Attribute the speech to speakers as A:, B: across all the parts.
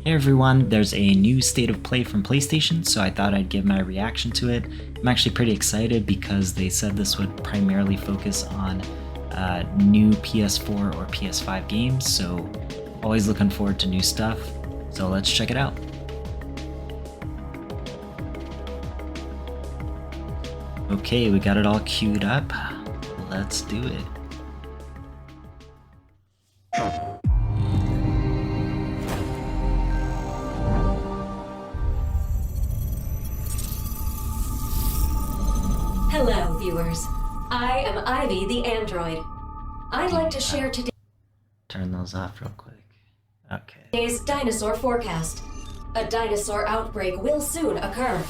A: Hey everyone, there's a new state of play from PlayStation, so I thought I'd give my reaction to it. I'm actually pretty excited because they said this would primarily focus on new PS4 or PS5 games, so always looking forward to new stuff. So let's check it out. Okay, we got it all queued up. Let's do it.
B: Hello, viewers. I am Ivy the android. I'd like to share
A: Turn those off real quick. Okay.
B: today's dinosaur forecast. A dinosaur outbreak will soon occur.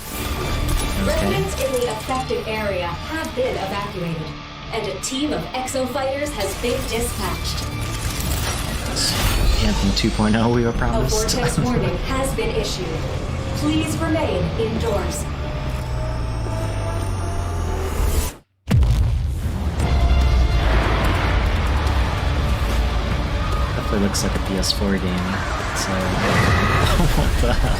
B: Residents in the affected area have been evacuated, and a team of exo-fighters has been dispatched.
A: Anthem 2.0 we were promised.
B: A vortex warning has been issued. Please remain indoors.
A: Definitely looks like a PS4 game. So, what the hell?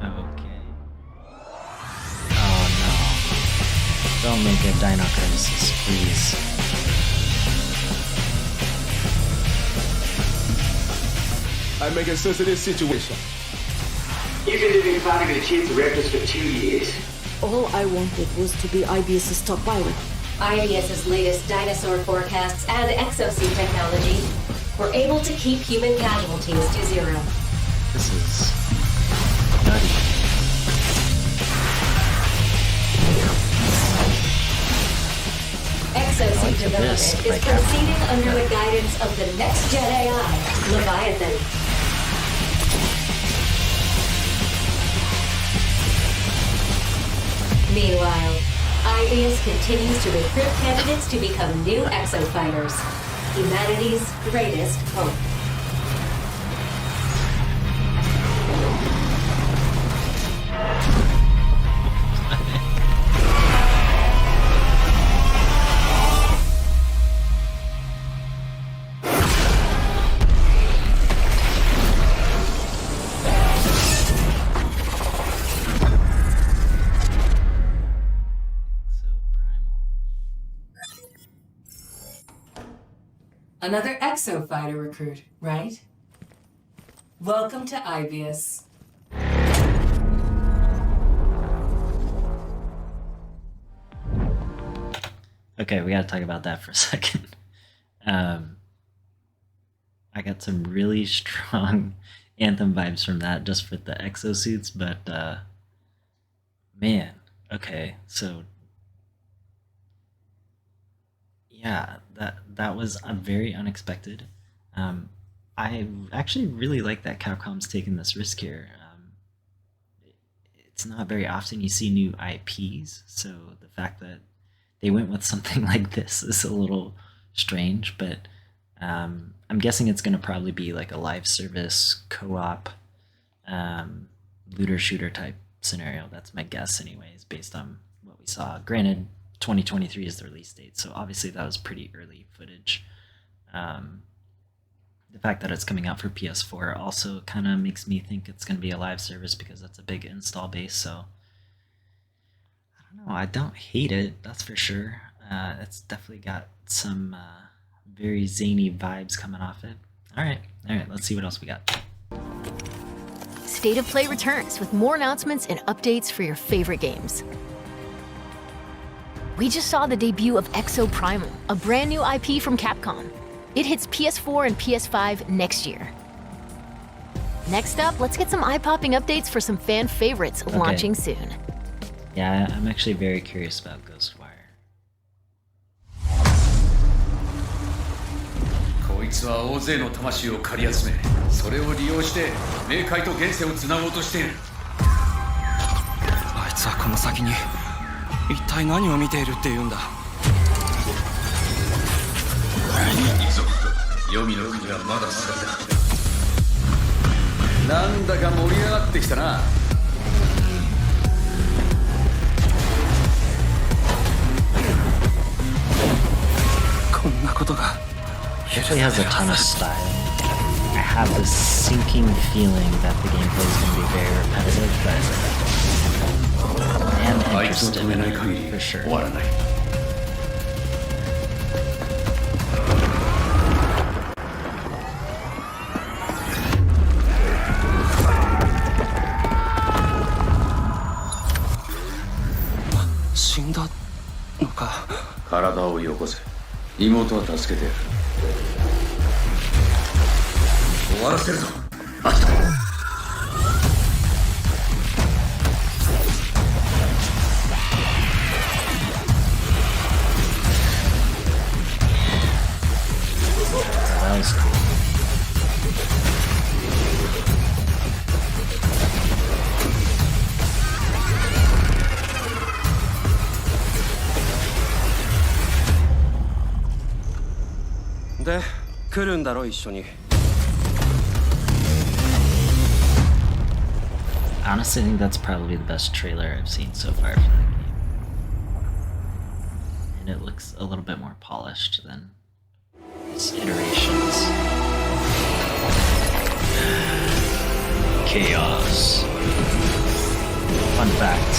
A: Okay. Oh no. Don't make a Dino Crisis, please.
C: I make a sensitive situation.
D: You've been living fighting with the chief directors for 2 years.
E: All I wanted was to be IBS's top pilot.
B: IBS's latest dinosaur forecasts and exosuit technology were able to keep human casualties to zero.
A: This is nutty.
B: Exosuit development is proceeding under the guidance of the next-gen AI, Leviathan. Meanwhile, IBS continues to recruit candidates to become new exo-fighters, humanity's greatest hope. Another exo-fighter recruit, right? Welcome to IBS.
A: Okay, we gotta talk about that for a second. I got some really strong Anthem vibes from that just with the exosuits, but man, okay, so yeah, that was very unexpected. I actually really like that Capcom's taking this risk here. It's not very often you see new IPs, so the fact that they went with something like this is a little strange, but I'm guessing it's going to probably be like a live service co-op looter shooter type scenario. That's my guess anyways, based on what we saw. Granted, 2023 is the release date, so obviously that was pretty early footage. The fact that it's coming out for PS4 also kind of makes me think it's going to be a live service because that's a big install base, so I don't know, I don't hate it, that's for sure. It's definitely got some very zany vibes coming off it. Alright, let's see what else we got.
F: State of Play returns with more announcements and updates for your favorite games. We just saw the debut of Exo Primal, a brand new IP from Capcom. It hits PS4 and PS5 next year. Next up, let's get some eye-popping updates for some fan favorites launching soon.
A: Yeah, I'm actually very curious about Ghostwire.
G: こいつは大勢の魂を借り集め、それを利用して冥界と現世をつなごうとしている。
H: あいつはこの先に一体何を見ているっていうんだ。
G: いいぞ、黄泉の国はまだ先だ。なんだか盛り上がってきたな。
A: actually has a ton of style. I have this sinking feeling that the gameplay is going to be very repetitive, but I am interested in it for sure.
H: 死んだのか。
G: 体をよこせ。妹は助けてやる。終わらせるぞ。アキト。
A: That was cool.
H: De, 来るんだろ一緒に。
A: Honestly, I think that's probably the best trailer I've seen so far for that game. And it looks a little bit more polished than its iterations. Chaos. Fun fact,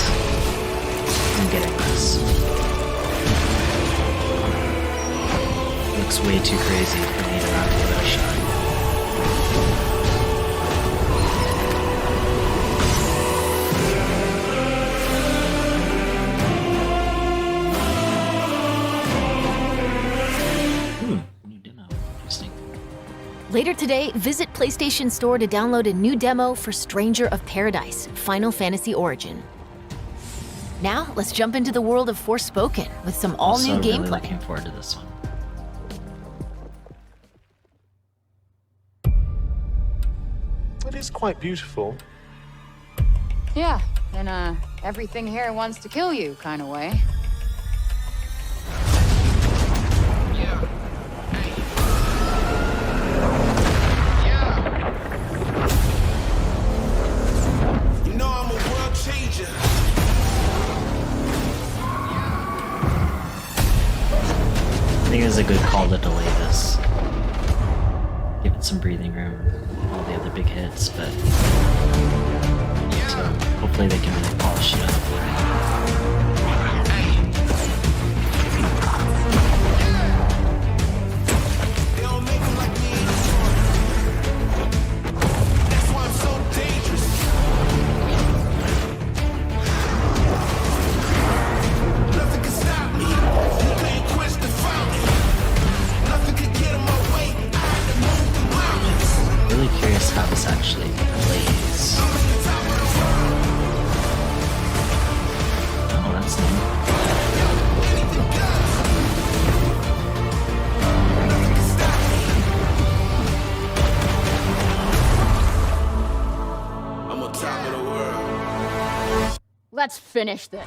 A: I'm getting this. Looks way too crazy for me to not give it a shot. New demo. Interesting.
F: Later today, visit PlayStation Store to download a new demo for Stranger of Paradise, Final Fantasy Origin. Now, let's jump into the world of Forspoken with some all-new
A: Also, really
F: gameplay.
A: looking forward to this one.
I: It is quite beautiful.
J: Yeah, in a everything here wants to kill you kind of way.
C: You know I'm a world changer.
A: I think it was a good call to delay this. Give it some breathing room, all the other big hits, but so hopefully they can really polish it up.
C: They don't make them like me. That's why I'm so dangerous. Nothing can stop me. You can't quench the fountain. Nothing can get in my way. I had to move the mountains.
A: Really curious how this actually plays. Oh, that's new.
C: I'm on top of the world.
J: Let's finish this.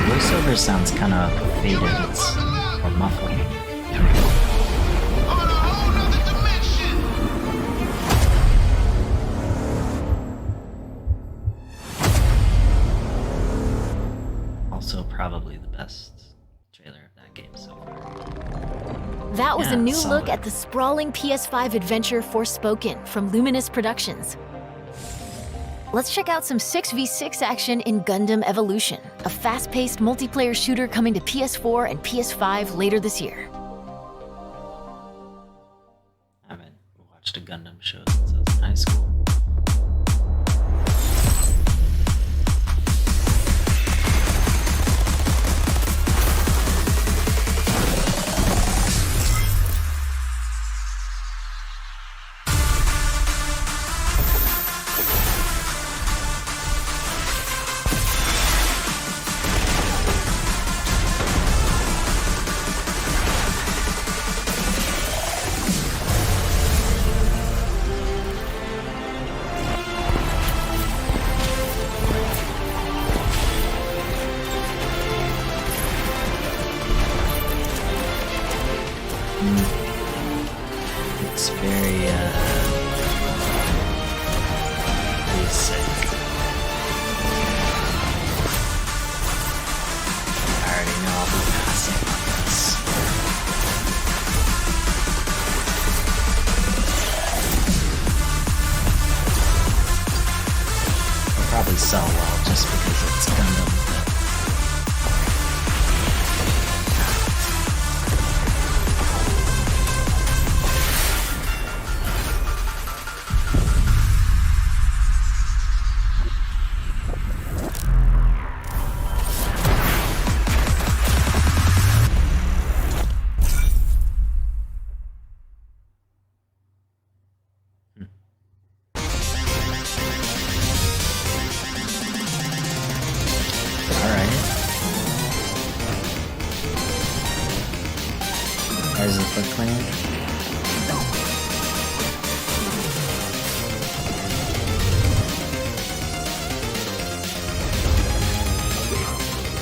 A: Voiceover sounds kind of faded, it's or muffled.
C: On a whole nother dimension.
A: Also, probably the best trailer of that game so far.
F: That was
A: Yeah,
F: a new
A: solid.
F: look at the sprawling PS5 adventure Forspoken from Luminous Productions. Let's check out some 6v6 action in Gundam Evolution, a fast-paced multiplayer shooter coming to PS4 and PS5 later this year.
A: I haven't watched a Gundam show since I was in high school. probably sell well just because it's Gundam. Rise of the Foot Clan.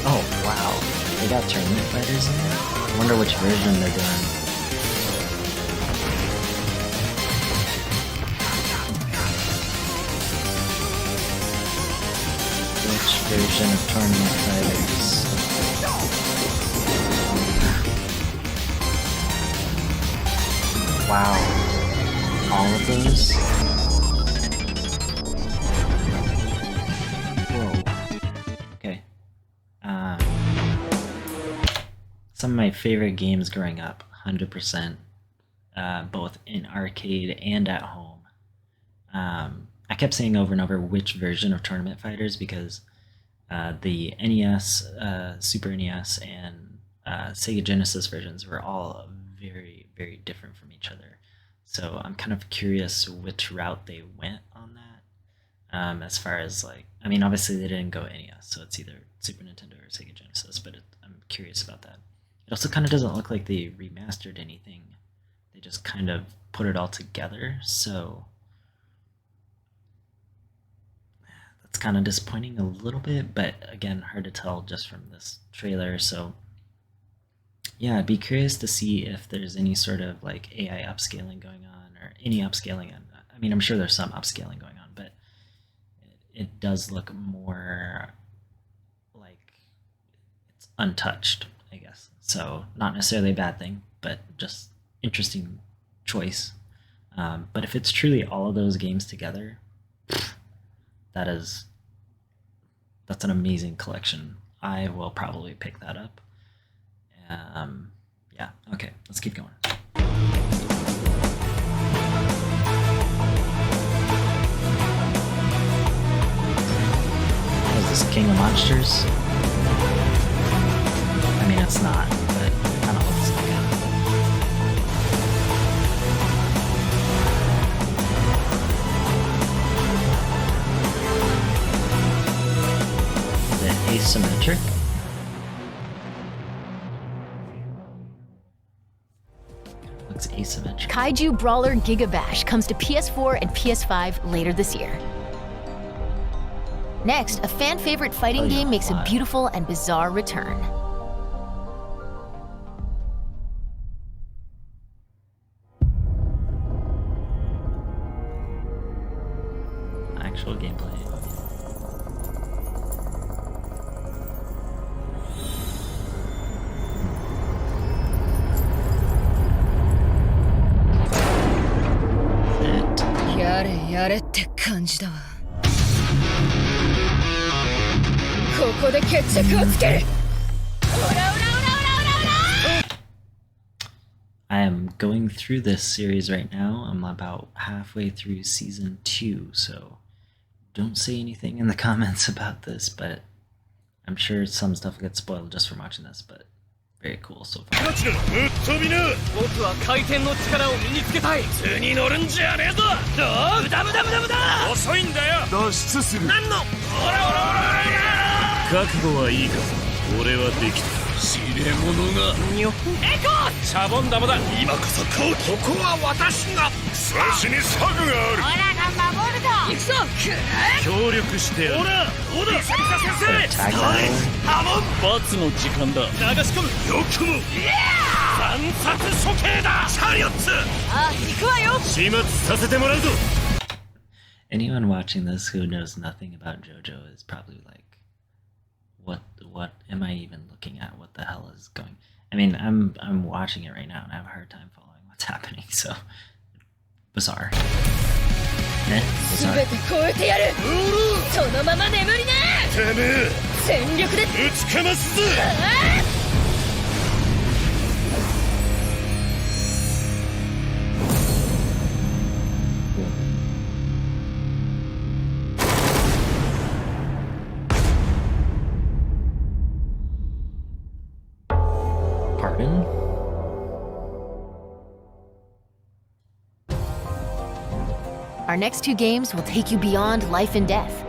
A: Oh wow, they got tournament fighters in there? I wonder which version they're doing. Which version of tournament fighters? Wow, all of those? Whoa. Okay. Some of my favorite games growing up, 100%, both in arcade and at home. I kept saying over and over which version of Tournament Fighters because the NES, Super NES, and Sega Genesis versions were all very, very different from each other. So I'm kind of curious which route they went on that. As far as like, I mean, obviously they didn't go NES, so it's either Super Nintendo or Sega Genesis, but I'm curious about that. It also kind of doesn't look like they remastered anything. They just kind of put it all together, so that's kind of disappointing a little bit, but again, hard to tell just from this trailer. So yeah, I'd be curious to see if there's any sort of like AI upscaling going on or any upscaling. I mean, I'm sure there's some upscaling going on, but it does look more like it's untouched, I guess. So not necessarily a bad thing, but just interesting choice. But if it's truly all of those games together, that's an amazing collection. I will probably pick that up. Yeah, okay, let's keep going. Is this King of Monsters? I mean, it's not, but it kind of looks like it. Is it asymmetric? Asymmetric.
F: Kaiju Brawler Giga Bash comes to PS4 and PS5 later this year. Next, a fan favorite fighting game makes a beautiful and bizarre return.
A: Actual gameplay. I am going through this series right now. I'm about halfway through season 2, so don't say anything in the comments about this, but I'm sure some stuff gets spoiled just from watching this, but very cool so far. Anyone watching this who knows nothing about JoJo is probably like, what am I even looking at? What the hell is going? I mean, I'm watching it right now and I have a hard time following what's happening. So bizarre. Bizarre.
K: 全力で打ちかますぞ。
A: Pardon?
F: Our next two games will take you beyond life and death.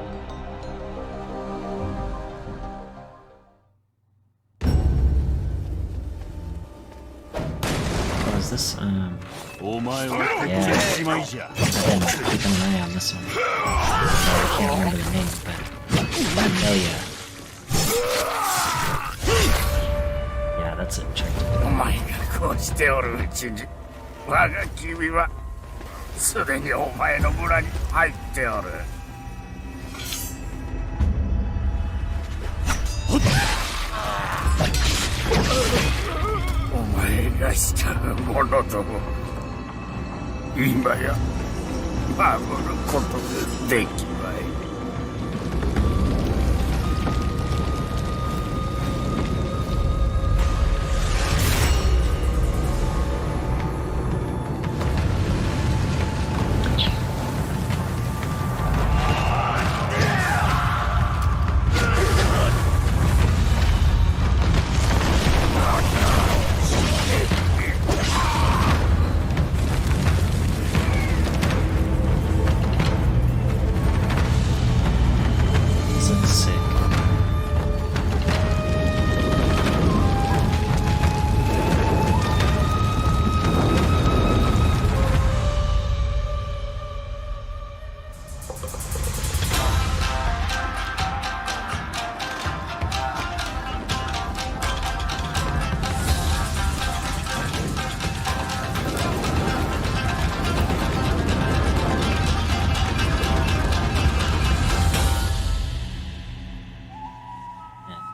A: Oh, is this, yeah. I've been keeping an eye on this one. I can't remember the name, but I tell ya. Yeah, that's it. Check it out.
L: お前がこうしておるうちに、我が君はすでにお前の村に入っておる。お前が慕う者とも今や守ることができまい。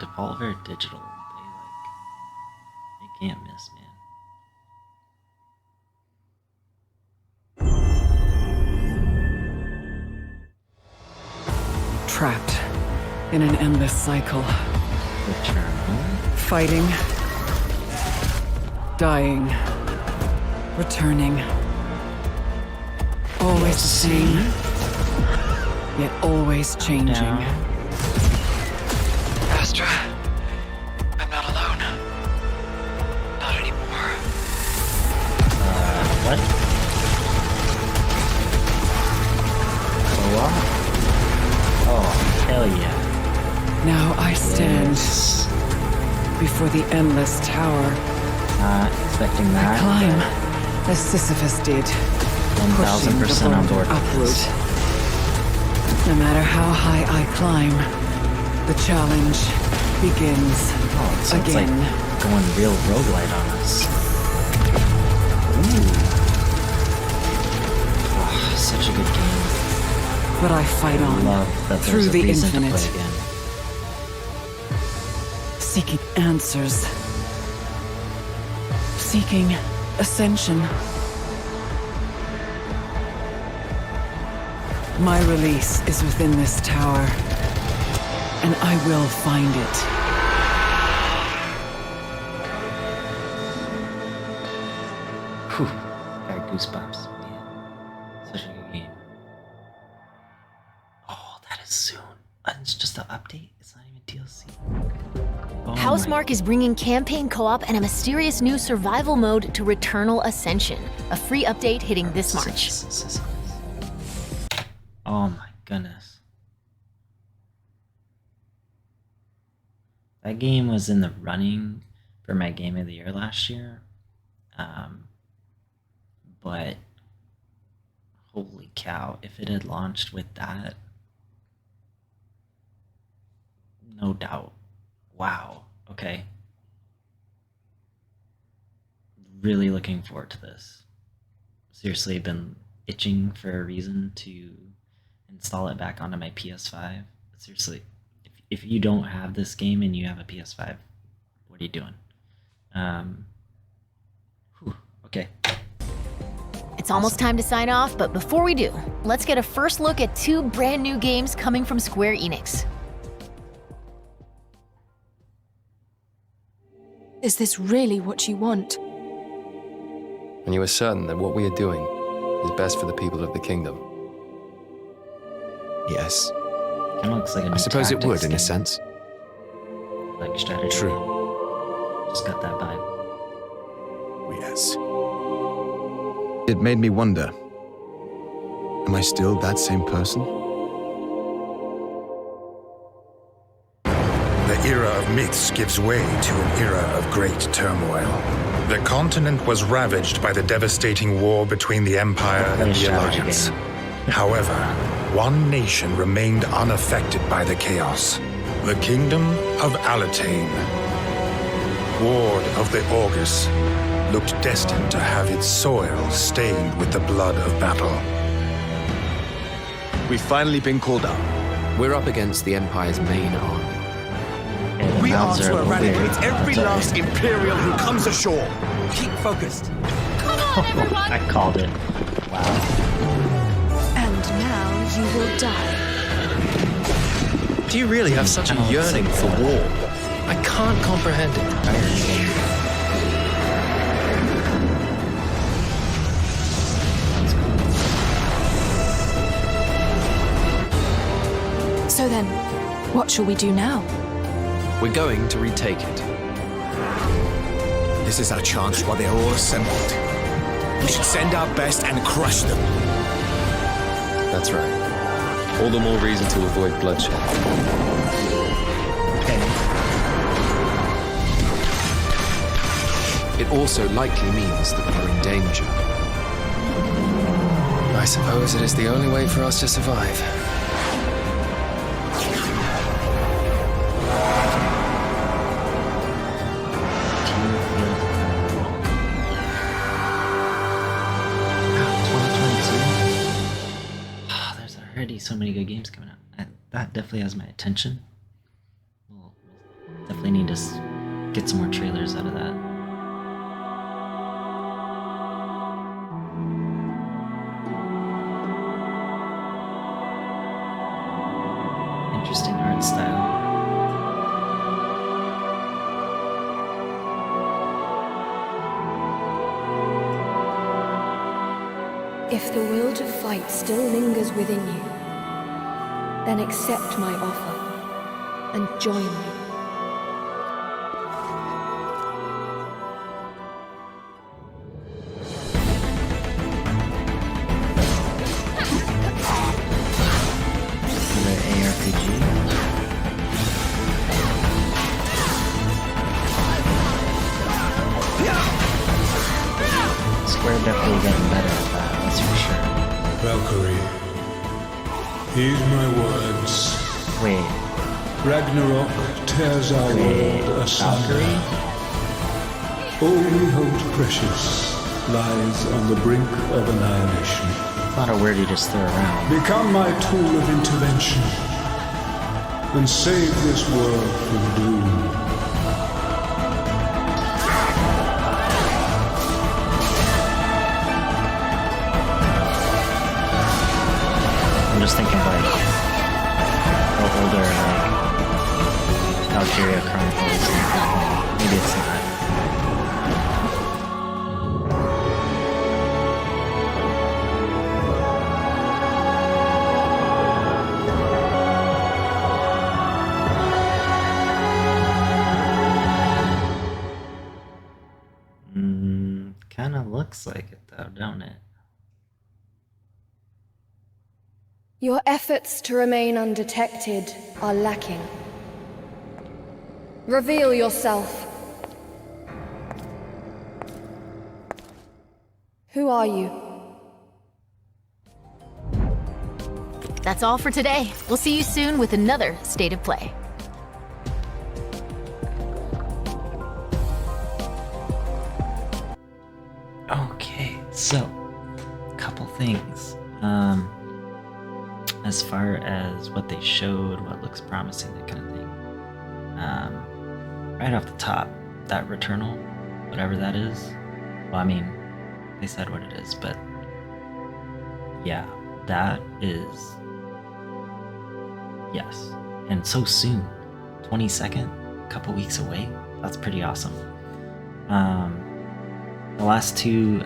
A: Devolver Digital, they can't miss, man.
M: Trapped in an endless cycle.
A: Returnal.
M: Fighting. Dying. Returning. Always the same. Yet always changing. Astra, I'm not alone. Not anymore.
A: What? Oh, hell yeah.
M: Now I stand before the endless tower.
A: Not expecting that.
M: I climb as Sisyphus did,
A: 1000% on board
M: upward. No matter how high I climb, the challenge begins
A: so
M: again.
A: It's like going real roguelite on us. Ooh. Oh, such a good game.
M: But I fight on
A: Love that
M: through
A: there's a
M: the
A: reason
M: infinite,
A: to play again.
M: seeking answers, seeking ascension. My release is within this tower, and I will find it.
A: Whew, got goosebumps, man. Such a good game. Oh, that is soon. It's just an update? It's not even DLC. Oh
F: Housemarque is bringing campaign co-op and a mysterious new survival mode to Returnal Ascension, a free update hitting this March.
A: Oh my goodness. That game was in the running for my Game of the Year last year. But holy cow, if it had launched with that, no doubt. Wow. Okay. Really looking forward to this. Seriously, been itching for a reason to install it back onto my PS5. Seriously, if you don't have this game and you have a PS5, what are you doing? Okay.
F: It's almost time to sign off, but before we do, let's get a first look at two brand new games coming from Square Enix.
N: Is this really what you want?
O: And you are certain that what we are doing is best for the people of the kingdom?
P: Yes.
A: Kind of looks like a new
P: I suppose it would,
A: tactics
P: in a
A: game.
P: sense.
A: Like strategy.
P: True.
A: Just got that vibe.
P: Yes. It made me wonder, am I still that same person?
Q: The era of myths gives way to an era of great turmoil. The continent was ravaged by the devastating war between the Empire and the Alliance. However, one nation remained unaffected by the chaos. The Kingdom of Alatane. Ward of the August, looked destined to have its soil stained with the blood of battle.
P: We've finally been called up.
O: We're up against the Empire's main army.
R: We are to eradicate every last Imperial who comes ashore. Keep focused.
J: Come on, everyone!
A: I called it. Wow.
E: And now you will die.
O: Do you really have such a yearning for war? I can't comprehend it.
N: So then, what shall we do now?
O: We're going to retake it.
R: This is our chance while they're all assembled. We should send our best and crush them.
O: That's right. All the more reason to avoid bloodshed. It also likely means that we're in danger. I suppose it is the only way for us to survive.
A: Already so many good games coming out. That definitely has my attention. We'll definitely need to get some more trailers out of that. Interesting art style.
E: If the will to fight still lingers within you, then accept my offer and join me.
A: Another ARPG. Square definitely getting better at that, that's for sure.
S: Valkyrie, heed my words.
A: Wait.
S: Ragnarok tears our world asunder. All we hold precious lies on the brink of annihilation.
A: Not a word you just throw around.
S: Become my tool of intervention and save this world from doom.
A: I'm just thinking like the older like Valkyria Chronicles. Maybe it's not. Kind of looks like it though, don't it?
E: Your efforts to remain undetected are lacking. Reveal yourself. Who are you?
F: That's all for today. We'll see you soon with another State of Play.
A: Okay, so a couple things. As far as what they showed, what looks promising, that kind of thing. Right off the top, that Returnal, whatever that is. Well, I mean, they said what it is, but yeah, that is yes, and so soon, 22nd, a couple weeks away. That's pretty awesome. The last two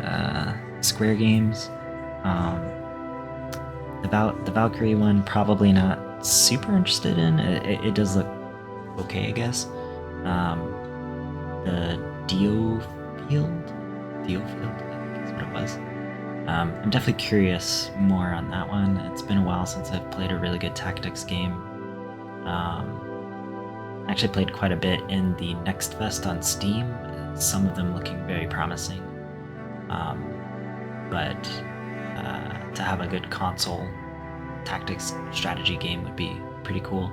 A: Square games, the Valkyrie one, probably not super interested in. It does look okay, I guess. The Dio Field, I think is what it was. I'm definitely curious more on that one. It's been a while since I've played a really good tactics game. I actually played quite a bit in the Next Fest on Steam, some of them looking very promising. But to have a good console tactics strategy game would be pretty cool.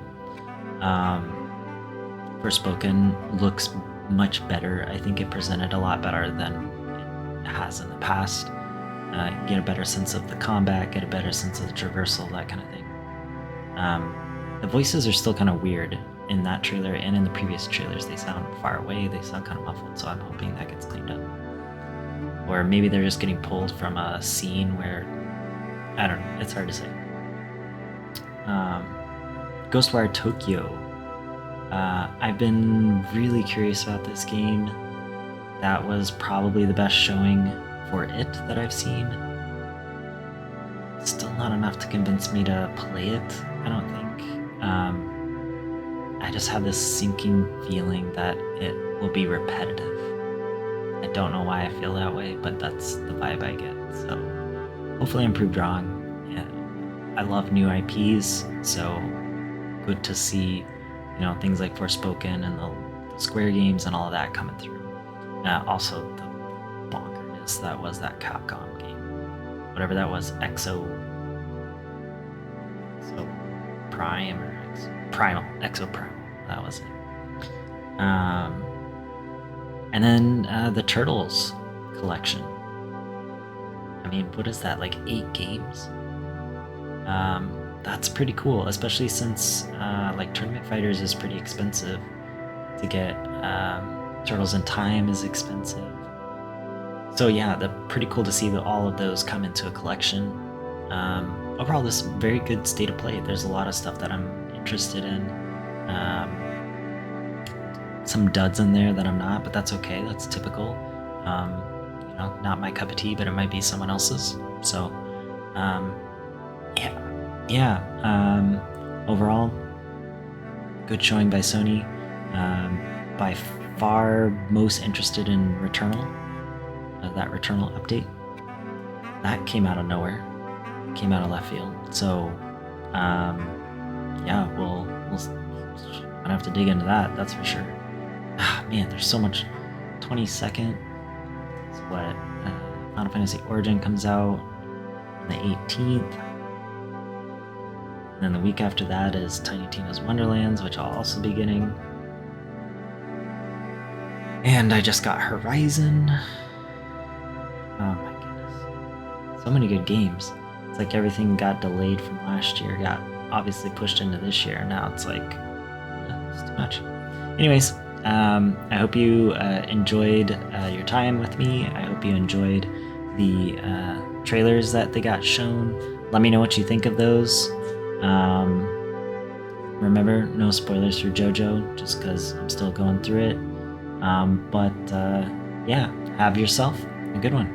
A: Forspoken looks much better. I think it presented a lot better than it has in the past. Get a better sense of the combat, get a better sense of the traversal, that kind of thing. The voices are still kind of weird in that trailer and in the previous trailers. They sound far away, they sound kind of muffled, so I'm hoping that gets cleaned up. Or maybe they're just getting pulled from a scene where, I don't know, it's hard to say. Ghostwire Tokyo. I've been really curious about this game. That was probably the best showing for it that I've seen. Still not enough to convince me to play it, I don't think. I just have this sinking feeling that it will be repetitive. I don't know why I feel that way, but that's the vibe I get. So hopefully I'm proved wrong. Yeah, I love new IPs, so good to see, things like Forspoken and the Square games and all of that coming through. Also the bonkerness that was that Capcom game, whatever that was, Exo Prime or Exo Primal, that was it. And then the Turtles collection. I mean, what is that, like 8 games? That's pretty cool, especially since like Tournament Fighters is pretty expensive to get. Turtles in Time is expensive. So yeah, pretty cool to see that all of those come into a collection. Overall, this is very good state of play. There's a lot of stuff that I'm interested in. Some duds in there that I'm not, but that's okay. That's typical. Not my cup of tea, but it might be someone else's. So, overall, good showing by Sony. By far most interested in Returnal. That Returnal update. That came out of nowhere. Came out of left field. So, we'll gonna have to dig into that. That's for sure. Man, there's so much. 22nd. It's what Final Fantasy Origin comes out on the 18th. And then the week after that is Tiny Tina's Wonderlands, which I'll also be getting. And I just got Horizon. Oh my goodness. So many good games. It's like everything got delayed from last year, got obviously pushed into this year. Now it's like, it's too much. Anyways, I hope you enjoyed your time with me. I hope you enjoyed the trailers that they got shown. Let me know what you think of those. Remember, no spoilers for JoJo, just because I'm still going through it. Have yourself a good one.